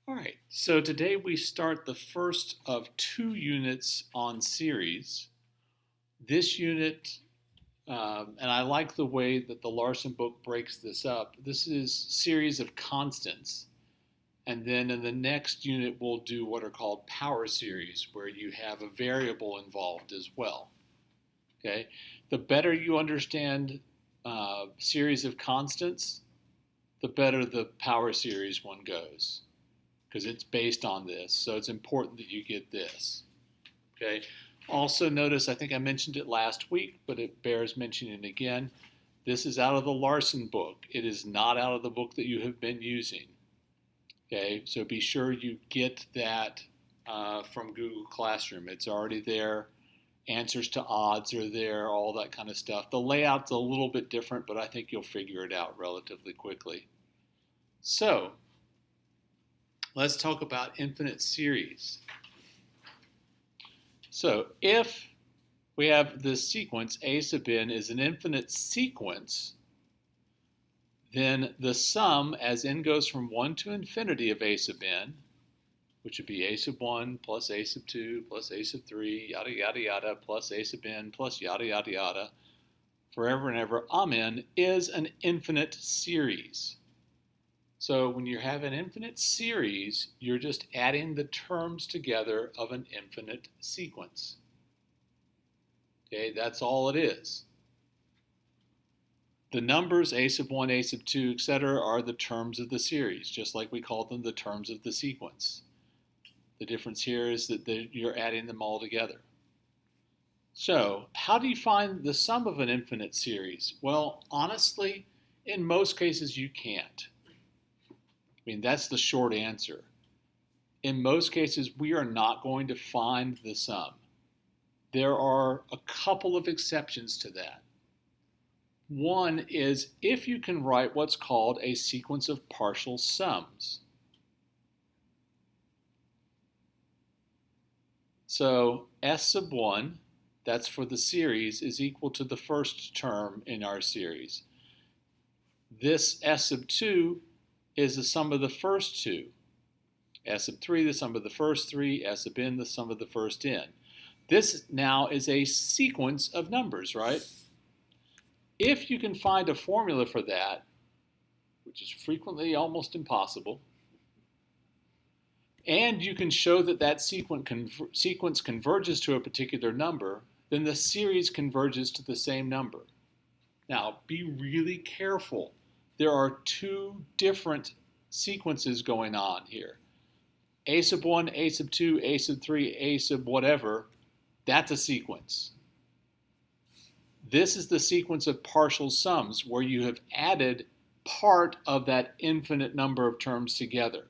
All right, so today we start the first of 2 units on series. This unit, and I like the way that the Larson book breaks this up. This is series of constants. And then in the next unit, we'll do what are called power series, where you have a variable involved as well. Okay, the better you understand series of constants, the better the power series one goes, because it's based on this. So it's important that you get this. Okay. Also notice, I think I mentioned it last week, but it bears mentioning again. This is out of the Larson book. It is not out of the book that you have been using. Okay, so be sure you get that from Google Classroom. It's already there. Answers to odds are there, all that kind of stuff. The layout's a little bit different, but I think you'll figure it out relatively quickly. So, let's talk about infinite series. So if we have this sequence, a sub n is an infinite sequence, then the sum as n goes from 1 to infinity of a sub n, which would be a sub 1 plus a sub 2 plus a sub 3, yada, yada, yada, plus a sub n plus yada, yada, yada, forever and ever, amen, is an infinite series. So when you have an infinite series, you're just adding the terms together of an infinite sequence. Okay, that's all it is. The numbers a sub 1, a sub 2, etc. are the terms of the series, just like we call them the terms of the sequence. The difference here is that you're adding them all together. So how do you find the sum of an infinite series? Well, honestly, in most cases you can't. I mean, that's the short answer. In most cases, we are not going to find the sum. There are a couple of exceptions to that. One is if you can write what's called a sequence of partial sums. So S sub 1, that's for the series, is equal to the first term in our series. This S sub 2 is the sum of the first two. S sub 3, the sum of the first three. S sub n, the sum of the first n. This now is a sequence of numbers, right? If you can find a formula for that, which is frequently almost impossible, and you can show that that sequence converges to a particular number, then the series converges to the same number. Now, be really careful. There are two different sequences going on here. A sub 1, A sub 2, A sub 3, A sub whatever, that's a sequence. This is the sequence of partial sums where you have added part of that infinite number of terms together.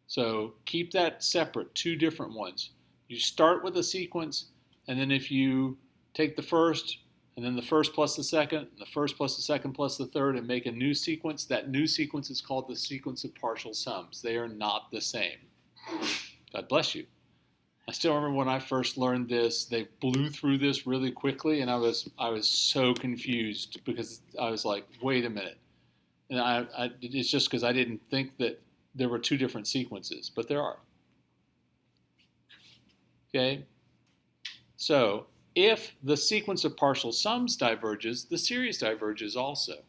So keep that separate, two different ones. You start with a sequence, and then if you take the first, and then the first plus the second, and the first plus the second plus the third, and make a new sequence, that new sequence is called the sequence of partial sums. They are not the same. God bless you. I still remember when I first learned this, they blew through this really quickly, and I was so confused because I was like, wait a minute. And it's just because I didn't think that there were two different sequences, but there are. Okay? So if the sequence of partial sums diverges, the series diverges also.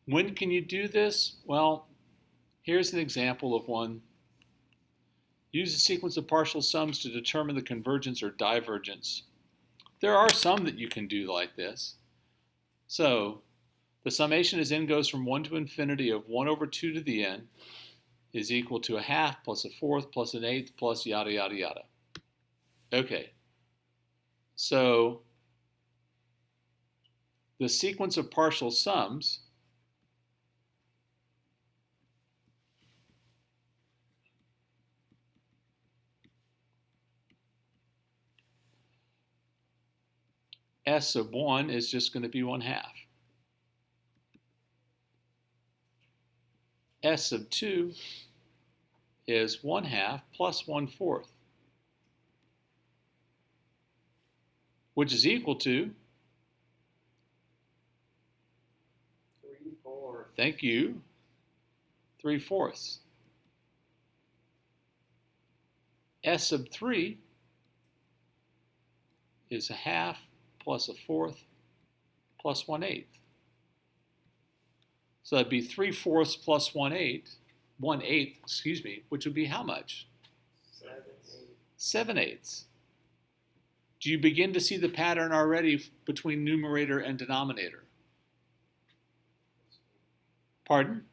When can you do this? Well, here's an example of one. Use a sequence of partial sums to determine the convergence or divergence. There are some that you can do like this. So the summation as n goes from 1 to infinity of 1 over 2 to the n is equal to a half plus a fourth plus an eighth plus yada, yada, yada. Okay. So the sequence of partial sums S sub 1 is just going to be 1/2. S sub 2 is 1/2 plus 1/4, which is equal to 3/4. Thank you. 3/4. S sub 3 is a half plus a fourth plus 1/8. So that'd be 3/4 plus 1/8, excuse me, which would be how much? 7/8. Do you begin to see the pattern already between numerator and denominator? Pardon?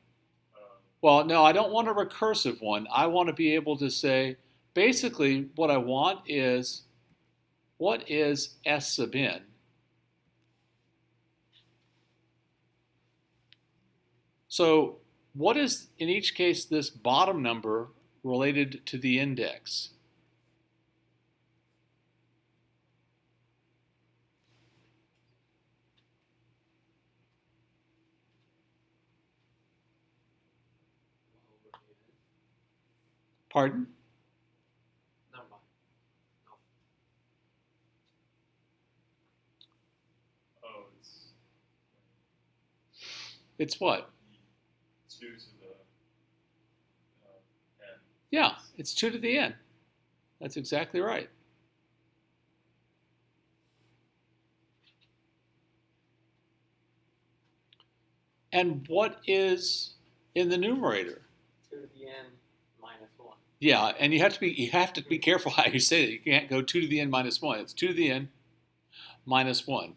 Well, no, I don't want a recursive one. I want to be able to say, basically, what I want is, what is S sub n? So what is, in each case, this bottom number related to the index? Pardon? Never mind. No. Oh, It's what? 2 to the n. Yeah, it's 2 to the n. That's exactly right. And what is in the numerator? 2 to the n minus 1. Yeah, and you have to be careful how you say it. You can't go 2 to the n minus 1. It's 2 to the n minus 1.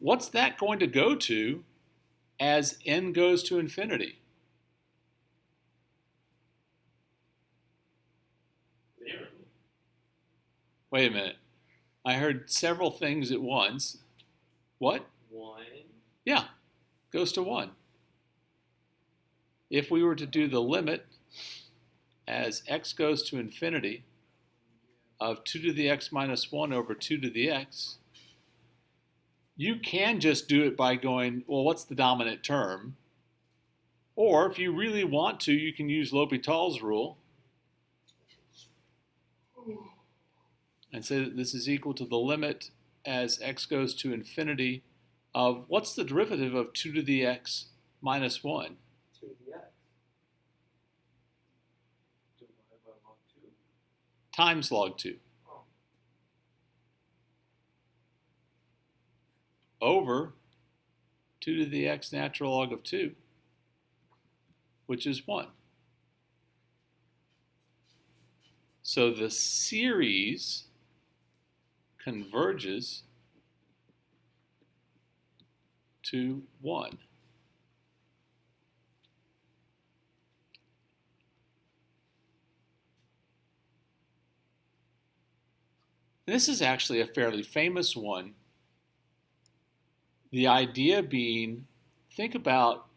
What's that going to go to as n goes to infinity? 0. Wait a minute. I heard several things at once. What? 1. Yeah, goes to 1. If we were to do the limit as x goes to infinity of 2 to the x minus 1 over 2 to the x, you can just do it by going, well, what's the dominant term? Or if you really want to, you can use L'Hopital's rule and say that this is equal to the limit as x goes to infinity of, what's the derivative of 2 to the x minus 1? 2 to the x. Divided by log 2. Times log 2. Oh. Over 2 to the x natural log of 2, which is 1. So the series converges to 1. And this is actually a fairly famous one. The idea being, think about,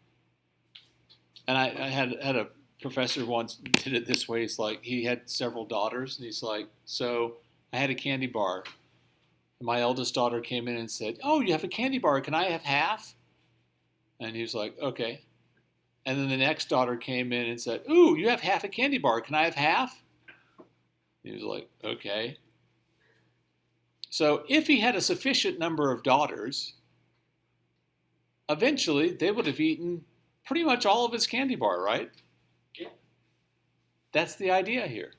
and I had a professor once did it this way. It's like he had several daughters, and he's like, so I had a candy bar. And my eldest daughter came in and said, oh, you have a candy bar. Can I have half? And he was like, okay. And then the next daughter came in and said, ooh, you have half a candy bar. Can I have half? He was like, okay. So if he had a sufficient number of daughters, eventually they would have eaten pretty much all of his candy bar, right? Yeah. That's the idea here.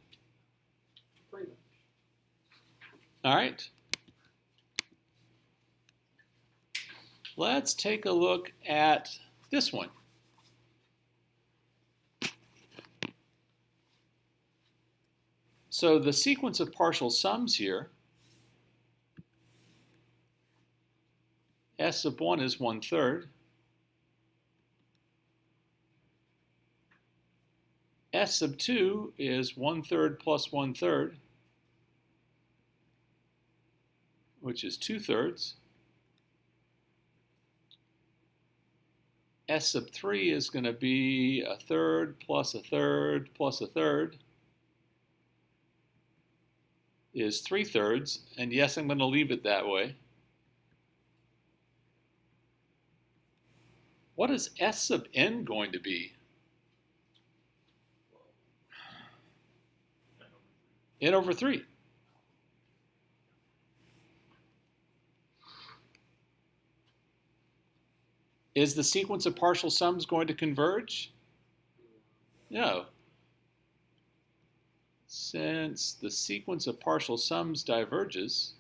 Pretty much. All right. Let's take a look at this one. So the sequence of partial sums here, S sub 1 is 1/3. S sub 2 is 1/3 plus 1/3, which is 2/3. S sub 3 is going to be 1/3 plus 1/3 plus 1/3 is 3/3. And yes, I'm going to leave it that way. What is S sub n going to be? N over 3. Is the sequence of partial sums going to converge? No. Since the sequence of partial sums diverges,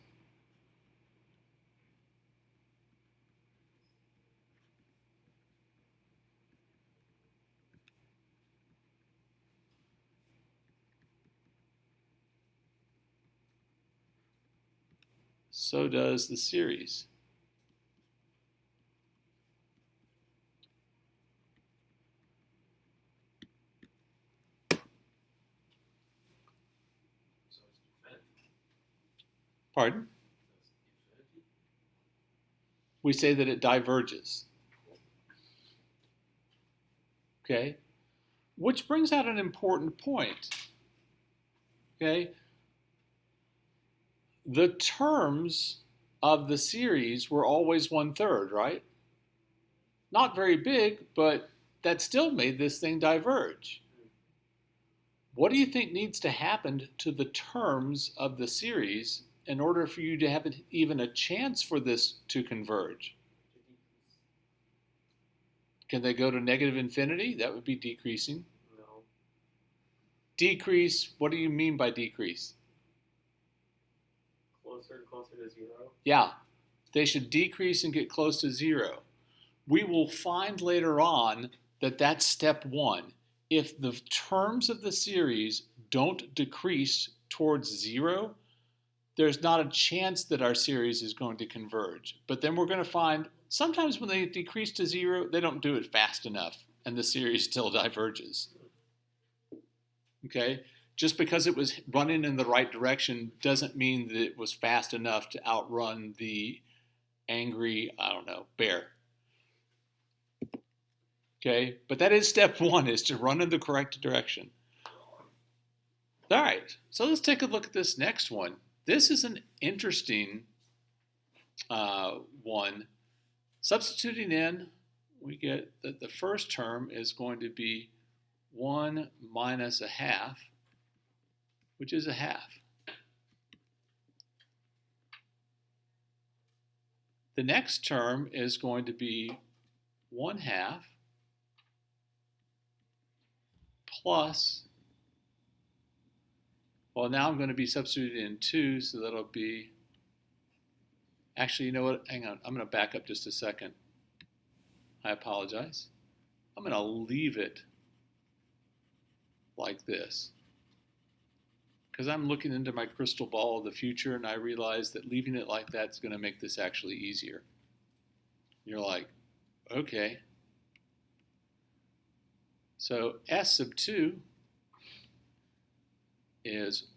so does the series. So it's infinity. Pardon? That's infinity. We say that it diverges. Okay? Which brings out an important point. Okay? The terms of the series were always 1/3, right? Not very big, but that still made this thing diverge. What do you think needs to happen to the terms of the series in order for you to have even a chance for this to converge? Can they go to negative infinity? That would be decreasing. No. Decrease, what do you mean by decrease? Closer and closer to 0. Yeah, they should decrease and get close to 0. We will find later on that that's step 1. If the terms of the series don't decrease towards 0, there's not a chance that our series is going to converge. But then we're going to find sometimes when they decrease to 0, they don't do it fast enough, and the series still diverges. Okay? Just because it was running in the right direction doesn't mean that it was fast enough to outrun the angry, bear. Okay? But that is step 1, is to run in the correct direction. All right, so let's take a look at this next one. This is an interesting one. Substituting in, we get that the first term is going to be 1 minus a half, which is a half. The next term is going to be 1/2 plus, well, now I'm going to be substituting in 2, so that'll be, actually, you know what? Hang on. I'm going to back up just a second. I apologize. I'm going to leave it like this, because I'm looking into my crystal ball of the future, and I realize that leaving it like that is going to make this actually easier. You're like, okay. So S sub 2 is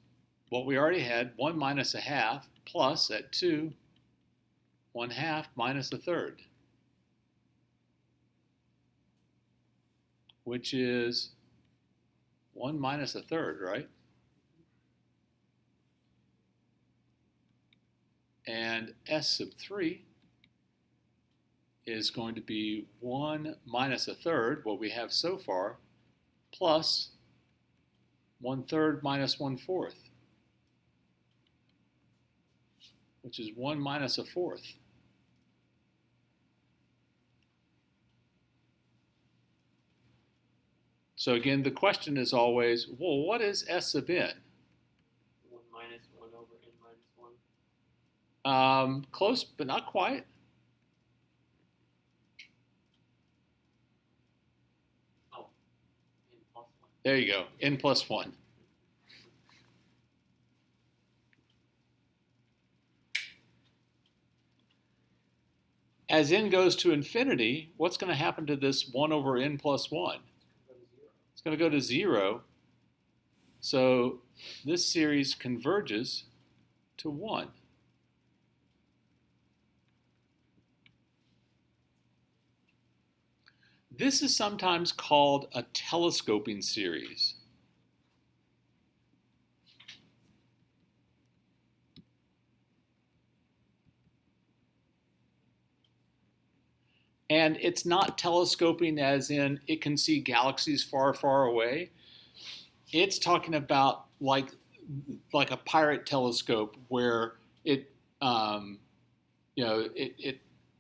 what we already had, 1 minus a half, plus at 2, 1/2 minus a third, which is 1 minus a third, right? And S sub 3 is going to be 1 minus a third, what we have so far, plus 1/3 minus 1/4, which is 1 minus a fourth. So again, the question is always, well, what is S sub n? 1 minus 1 over n minus 1. Close, but not quite. Oh, n plus 1. There you go, n plus 1. As n goes to infinity, what's going to happen to this 1 over n plus 1? It's going to go to 0. So this series converges to 1. This is sometimes called a telescoping series. And it's not telescoping as in it can see galaxies far, far away. It's talking about like a pirate telescope where it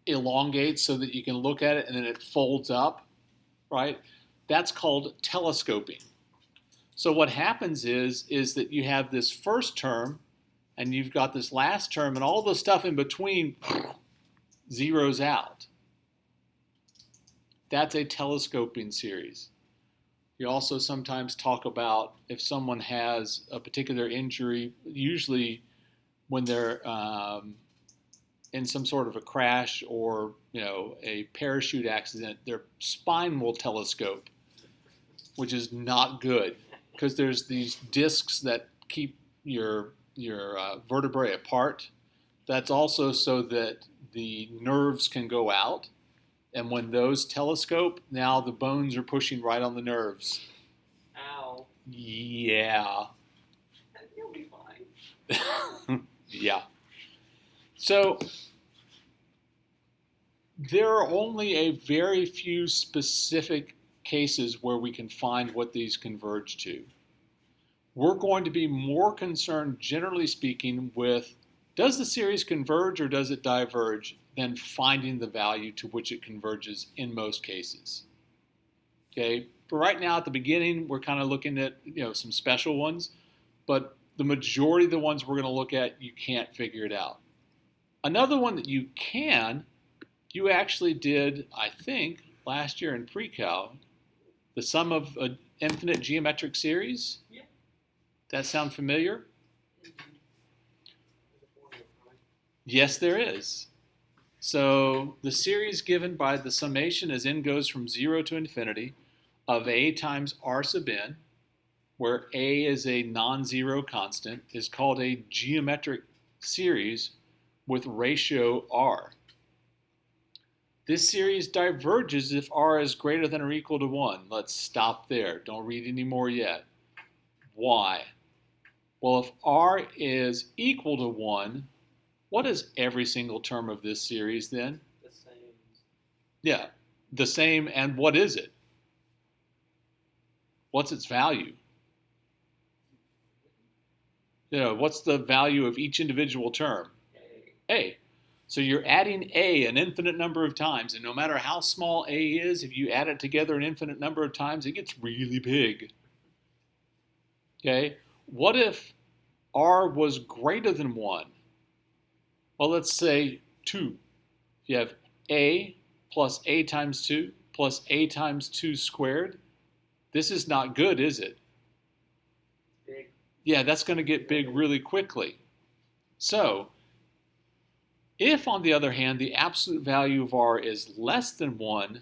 elongates so that you can look at it and then it folds up, right? That's called telescoping. So what happens is that you have this first term and you've got this last term and all the stuff in between zeroes out. That's a telescoping series. You also sometimes talk about if someone has a particular injury, usually when they're in some sort of a crash or a parachute accident, their spine will telescope, which is not good because there's these discs that keep your vertebrae apart. That's also so that the nerves can go out. And when those telescope, now the bones are pushing right on the nerves. Ow. Yeah. You'll be fine. Yeah. So there are only a very few specific cases where we can find what these converge to. We're going to be more concerned, generally speaking, with does the series converge or does it diverge than finding the value to which it converges in most cases. Okay, but right now at the beginning, we're kind of looking at some special ones, but the majority of the ones we're going to look at, you can't figure it out. Another one that you actually did, I think, last year in pre-cal, the sum of an infinite geometric series. Yeah. That sound familiar? Mm-hmm. Yes, there is. So the series given by the summation as n goes from 0 to infinity of a times r sub n, where a is a non-zero constant, is called a geometric series with ratio r. This series diverges if r is greater than or equal to 1. Let's stop there. Don't read any more yet. Why? Well, if r is equal to 1, what is every single term of this series then? The same. Yeah, the same, and what is it? What's its value? What's the value of each individual term? A. So you're adding a an infinite number of times, and no matter how small a is, if you add it together an infinite number of times, it gets really big. Okay, what if r was greater than 1? Well, let's say 2. You have a plus a times 2 plus a times 2 squared. This is not good, is it? Big. Yeah, that's going to get big really quickly. So, if, on the other hand, the absolute value of r is less than 1,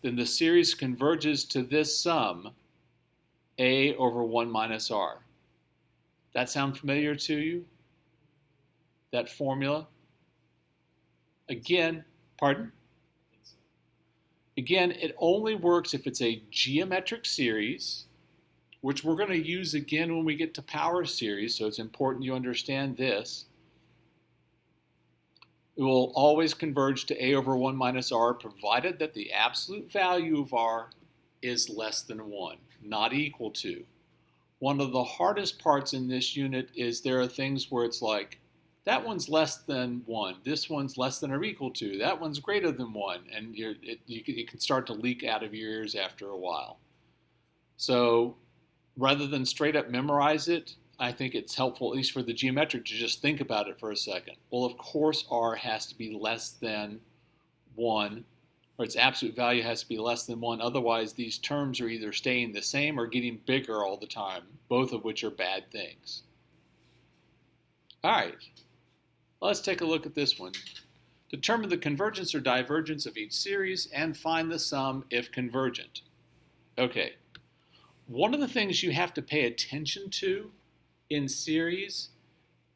then the series converges to this sum, a over 1 minus r. That sound familiar to you? That formula? Again, pardon? Again, it only works if it's a geometric series, which we're going to use again when we get to power series, so it's important you understand this. It will always converge to a over 1 minus r, provided that the absolute value of r is less than 1, not equal to. One of the hardest parts in this unit is there are things where it's like, that one's less than 1, this one's less than or equal to, that one's greater than 1, and it can start to leak out of your ears after a while. So rather than straight up memorize it, I think it's helpful, at least for the geometric, to just think about it for a second. Well, of course, r has to be less than 1, or its absolute value has to be less than 1. Otherwise, these terms are either staying the same or getting bigger all the time, both of which are bad things. All right, let's take a look at this one. Determine the convergence or divergence of each series and find the sum if convergent. Okay, one of the things you have to pay attention to in series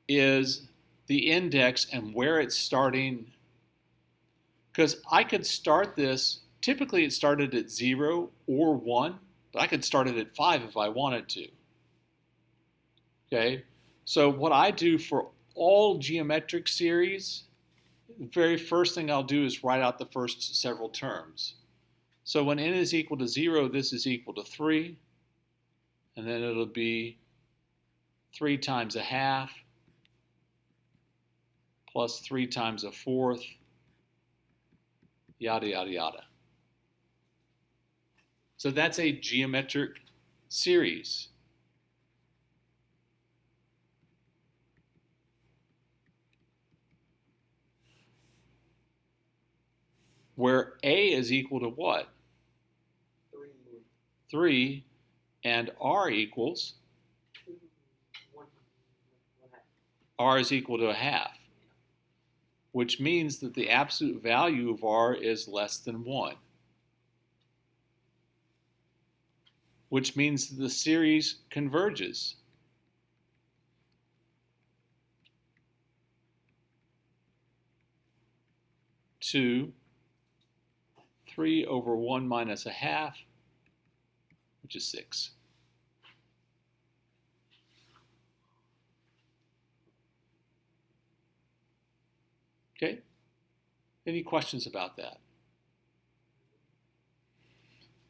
is the index and where it's starting. Because I could start this, typically it started at 0 or 1, but I could start it at 5 if I wanted to. Okay, so what I do for all geometric series, the very first thing I'll do is write out the first several terms. So when n is equal to 0, this is equal to 3, and then it'll be 3 times a half plus 3 times a fourth yada, yada, yada. So that's a geometric series. Where A is equal to what? 3, 3, and R equals, 2, 1, 1/2. R is equal to a half, which means that the absolute value of R is less than 1, which means that the series converges. To 3 over 1 minus a half, which is 6. Okay? Any questions about that?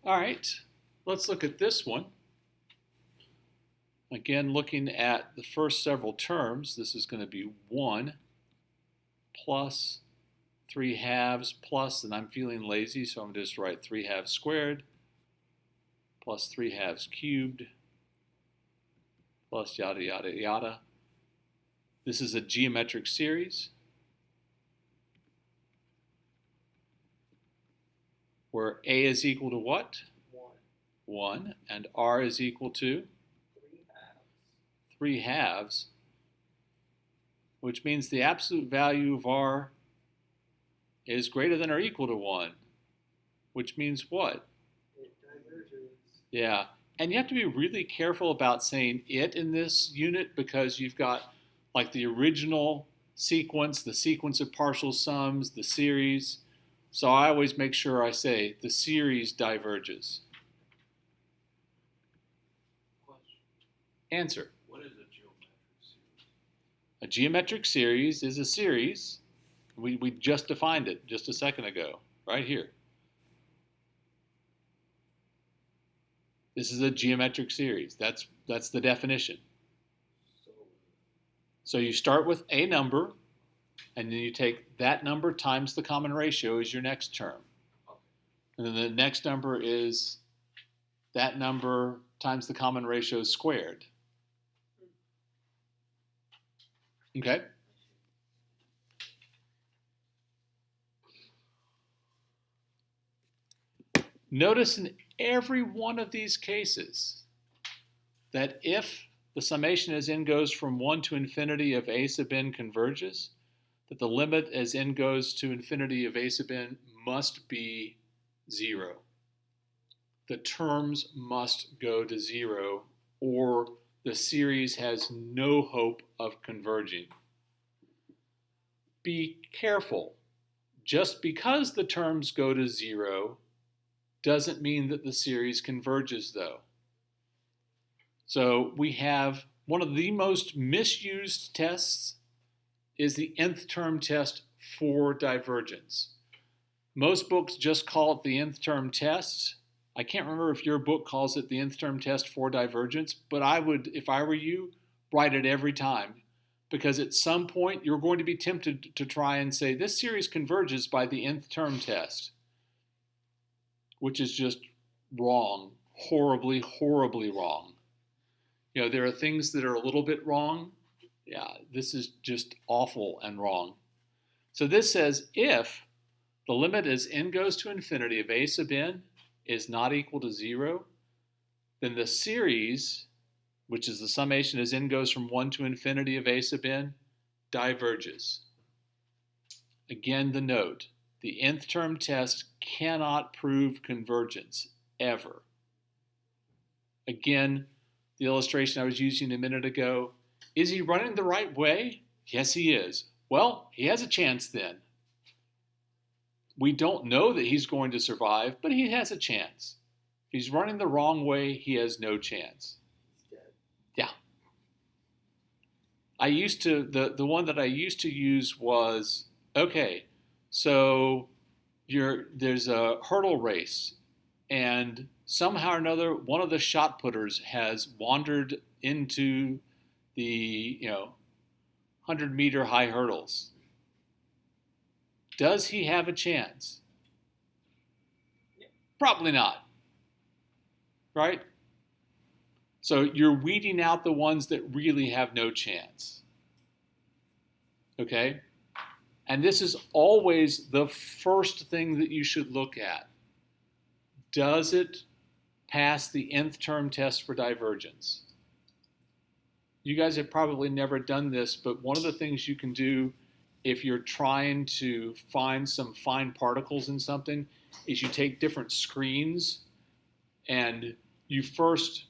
All right, let's look at this one. Again, looking at the first several terms, this is going to be 1 plus 3 halves plus, and I'm feeling lazy, so I'm just write 3 halves squared plus 3 halves cubed plus yada, yada, yada. This is a geometric series where A is equal to what? 1, 1, and R is equal to 3 halves. 3 halves, which means the absolute value of R is greater than or equal to 1, which means what? It diverges. Yeah, and you have to be really careful about saying it in this unit because you've got like the original sequence, the sequence of partial sums, the series. So I always make sure I say the series diverges. Question. Answer. What is a geometric series? A geometric series is a series. We just defined it just a second ago, right here. This is a geometric series. That's the definition. So you start with a number, and then you take that number times the common ratio is your next term. And then the next number is that number times the common ratio squared. Okay? Notice in every one of these cases that if the summation as n goes from 1 to infinity of a sub n converges, that the limit as n goes to infinity of a sub n must be 0. The terms must go to 0, or the series has no hope of converging. Be careful. Just because the terms go to 0 doesn't mean that the series converges, though. So we have one of the most misused tests is the nth term test for divergence. Most books just call it the nth term test. I can't remember if your book calls it the nth term test for divergence, but I would, if I were you, write it every time, because at some point you're going to be tempted to try and say this series converges by the nth term test, which is just wrong, horribly, horribly wrong. You know, there are things that are a little bit wrong. Yeah, this is just awful and wrong. So this says if the limit as n goes to infinity of a sub n is not equal to 0, then the series, which is the summation as n goes from 1 to infinity of a sub n, diverges. Again, the note, the nth term test cannot prove convergence, ever. Again, the illustration I was using a minute ago, is he running the right way? Yes, he is. Well, he has a chance then. We don't know that he's going to survive, but he has a chance. If he's running the wrong way, he has no chance. Yeah. The one that I used to use was, okay, so there's a hurdle race, and somehow or another, one of the shot putters has wandered into the 100-meter high hurdles. Does he have a chance? Probably not, right? So you're weeding out the ones that really have no chance. Okay? And this is always the first thing that you should look at. Does it pass the nth term test for divergence? You guys have probably never done this, but one of the things you can do if you're trying to find some fine particles in something is you take different screens and you first,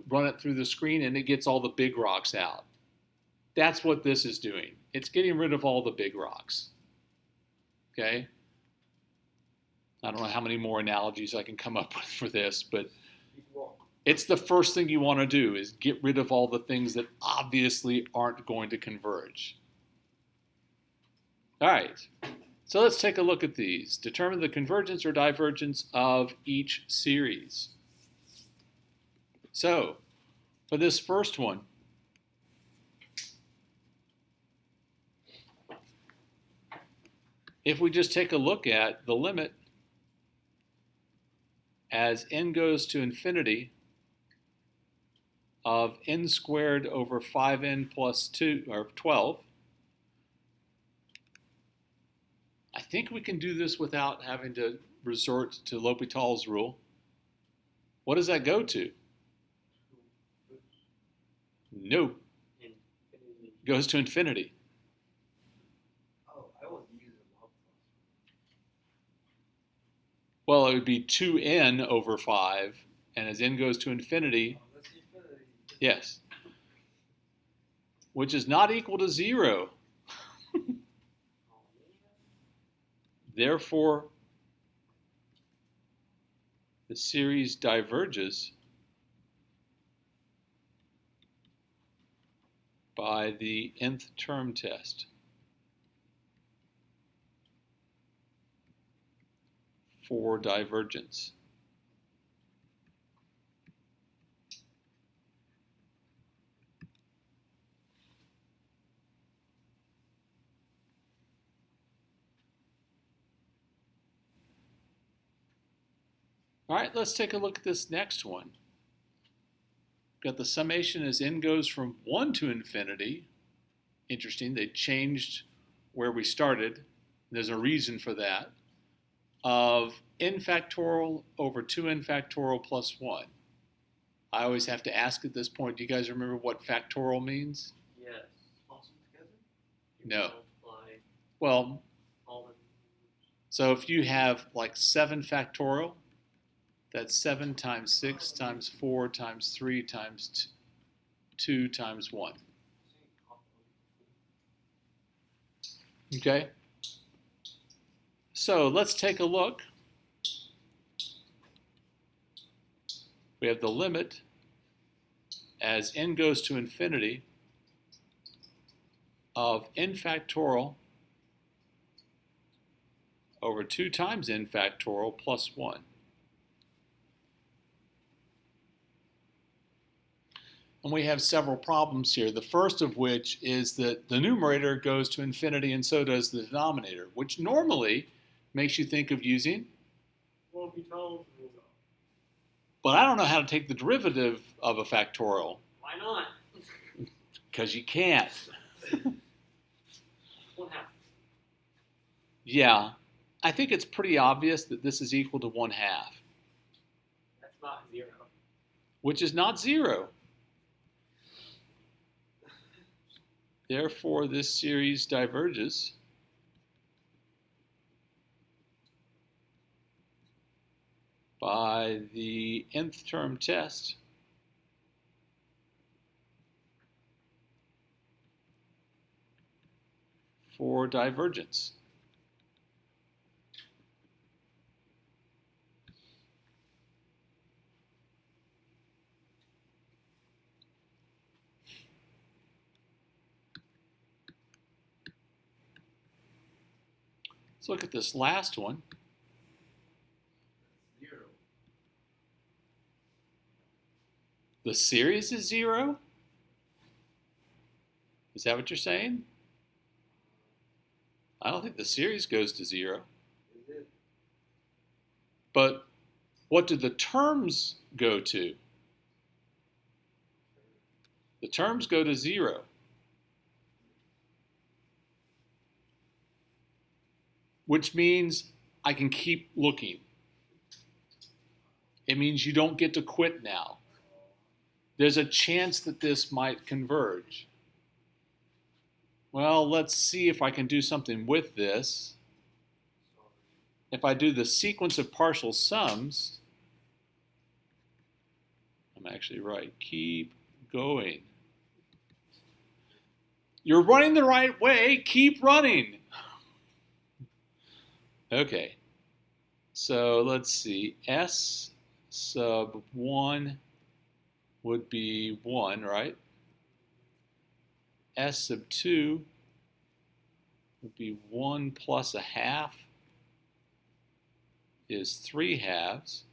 run it through the screen and it gets all the big rocks out. That's what this is doing. It's getting rid of all the big rocks. Okay? I don't know how many more analogies I can come up with for this, but it's the first thing you want to do is get rid of all the things that obviously aren't going to converge. All right, so let's take a look at these. Determine the convergence or divergence of each series. So, for this first one, if we just take a look at the limit as n goes to infinity of n squared over 5n plus 2, or 12, I think we can do this without having to resort to L'Hopital's rule. What does that go to? No. Infinity. Goes to infinity. Oh, I was using log Well, it would be 2n over 5, and as n goes to infinity, plus. Oh, that's infinity. yes, which is not equal to 0. Oh, man. Therefore, the series diverges by the nth term test for divergence. All right, let's take a look at this next one. Got the summation as n goes from 1 to infinity. Interesting, they changed where we started. There's a reason for that. Of n factorial over 2n factorial plus 1. I always have to ask at this point, do you guys remember what factorial means? Yes. Toss them together? No. Multiply Well, all the so if you have like 7 factorial, that's 7 times 6 times 4 times 3 times 2 times 1. Okay? So let's take a look. We have the limit as n goes to infinity of n factorial over 2 times n factorial plus 1. And we have several problems here. The first of which is that the numerator goes to infinity and so does the denominator, which normally makes you think of using, L'Hopital's rule. but I don't know how to take the derivative of a factorial, Why not? because you can't. What happens? Yeah, I think it's pretty obvious that this is equal to 1/2, That's not 0. which is not 0. Therefore, this series diverges by the nth term test for divergence. Let's look at this last one. Zero. The series is 0? Is that what you're saying? I don't think the series goes to 0. Is it? But What do the terms go to? The terms go to 0. Which means I can keep looking. It means you don't get to quit now. There's a chance that this might converge. Well, let's see if I can do something with this. If I do the sequence of partial sums, I'm actually right. Keep going. You're running the right way. Keep running. Okay. So let's see. S sub 1 would be 1, right? S sub 2 would be 1 plus a half is 3 halves.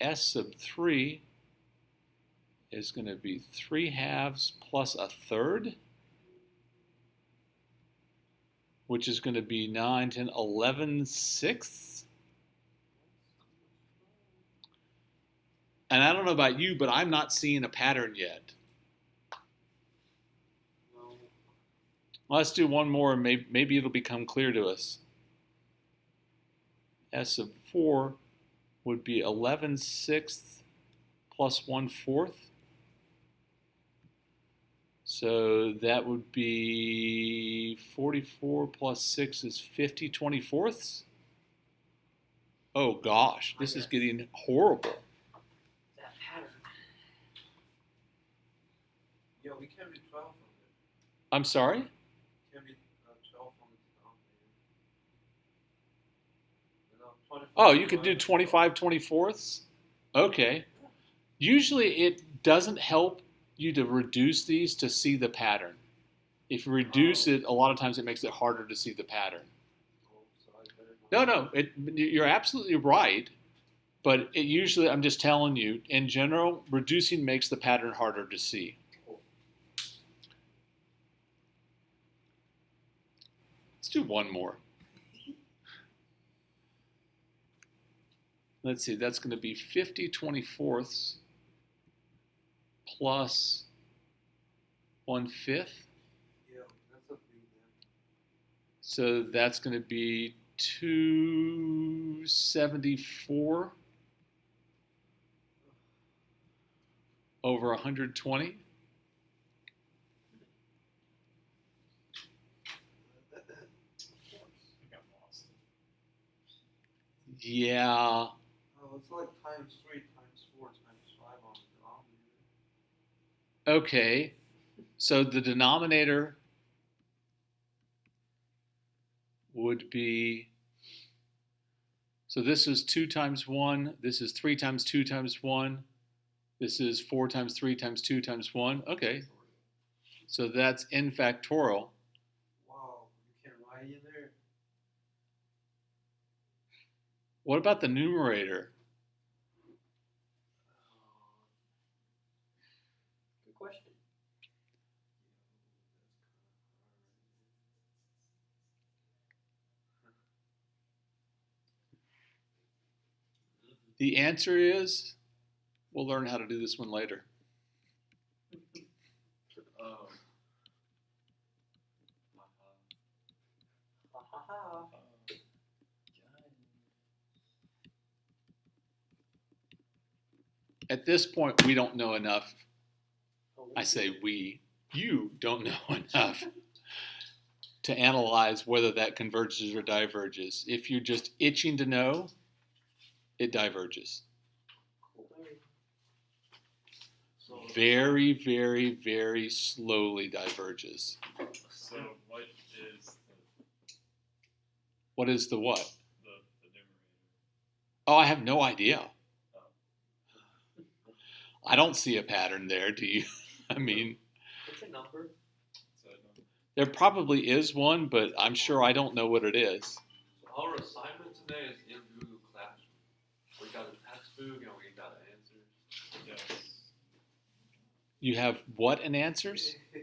S sub 3 is going to be 3 halves plus a third, which is going to be 9, 10, 11 sixths. And I don't know about you, but I'm not seeing a pattern yet. No. Let's do one more and maybe it'll become clear to us. S sub 4 would be 11 sixths plus 1 fourth. So that would be 44 plus 6 is 50 24ths. Oh gosh, this is getting horrible. That pattern. Yeah, we can be 12 from it. I'm sorry? Can be 12 from the denominator. Oh, you could do 25 24ths? Okay. Usually it doesn't help you to reduce these to see the pattern. If you reduce it, a lot of times it makes it harder to see the pattern. No, you're absolutely right. But it usually, I'm just telling you, in general, reducing makes the pattern harder to see. Let's do one more. Let's see, that's going to be 50 24ths plus 1/5. Yeah, that's a big then. So that's going to be 274 over 120. I think I'm lost. Yeah. Oh, it's like times 3 times 4 times 5 on the denominator. Okay. So the denominator would be, so this is 2 times 1, this is 3 times 2 times 1, this is 4 times 3 times 2 times 1. Okay, so that's n factorial. Wow, you can write in there. What about the numerator? Good question. The answer is, we'll learn how to do this one later. Ha ha ha. At this point, we don't know enough. I say we, you don't know enough to analyze whether that converges or diverges. If you're just itching to know, it diverges. So Very, very, very slowly diverges. So what is What is the what? the numerator? Oh, I have no idea. I don't see a pattern there, do you? I mean, It's a number. So there probably is one, but I'm sure I don't know what it is. So our assignment today is in Google Classroom. We got a textbook and we got answers. yes. You have what in answers? yeah,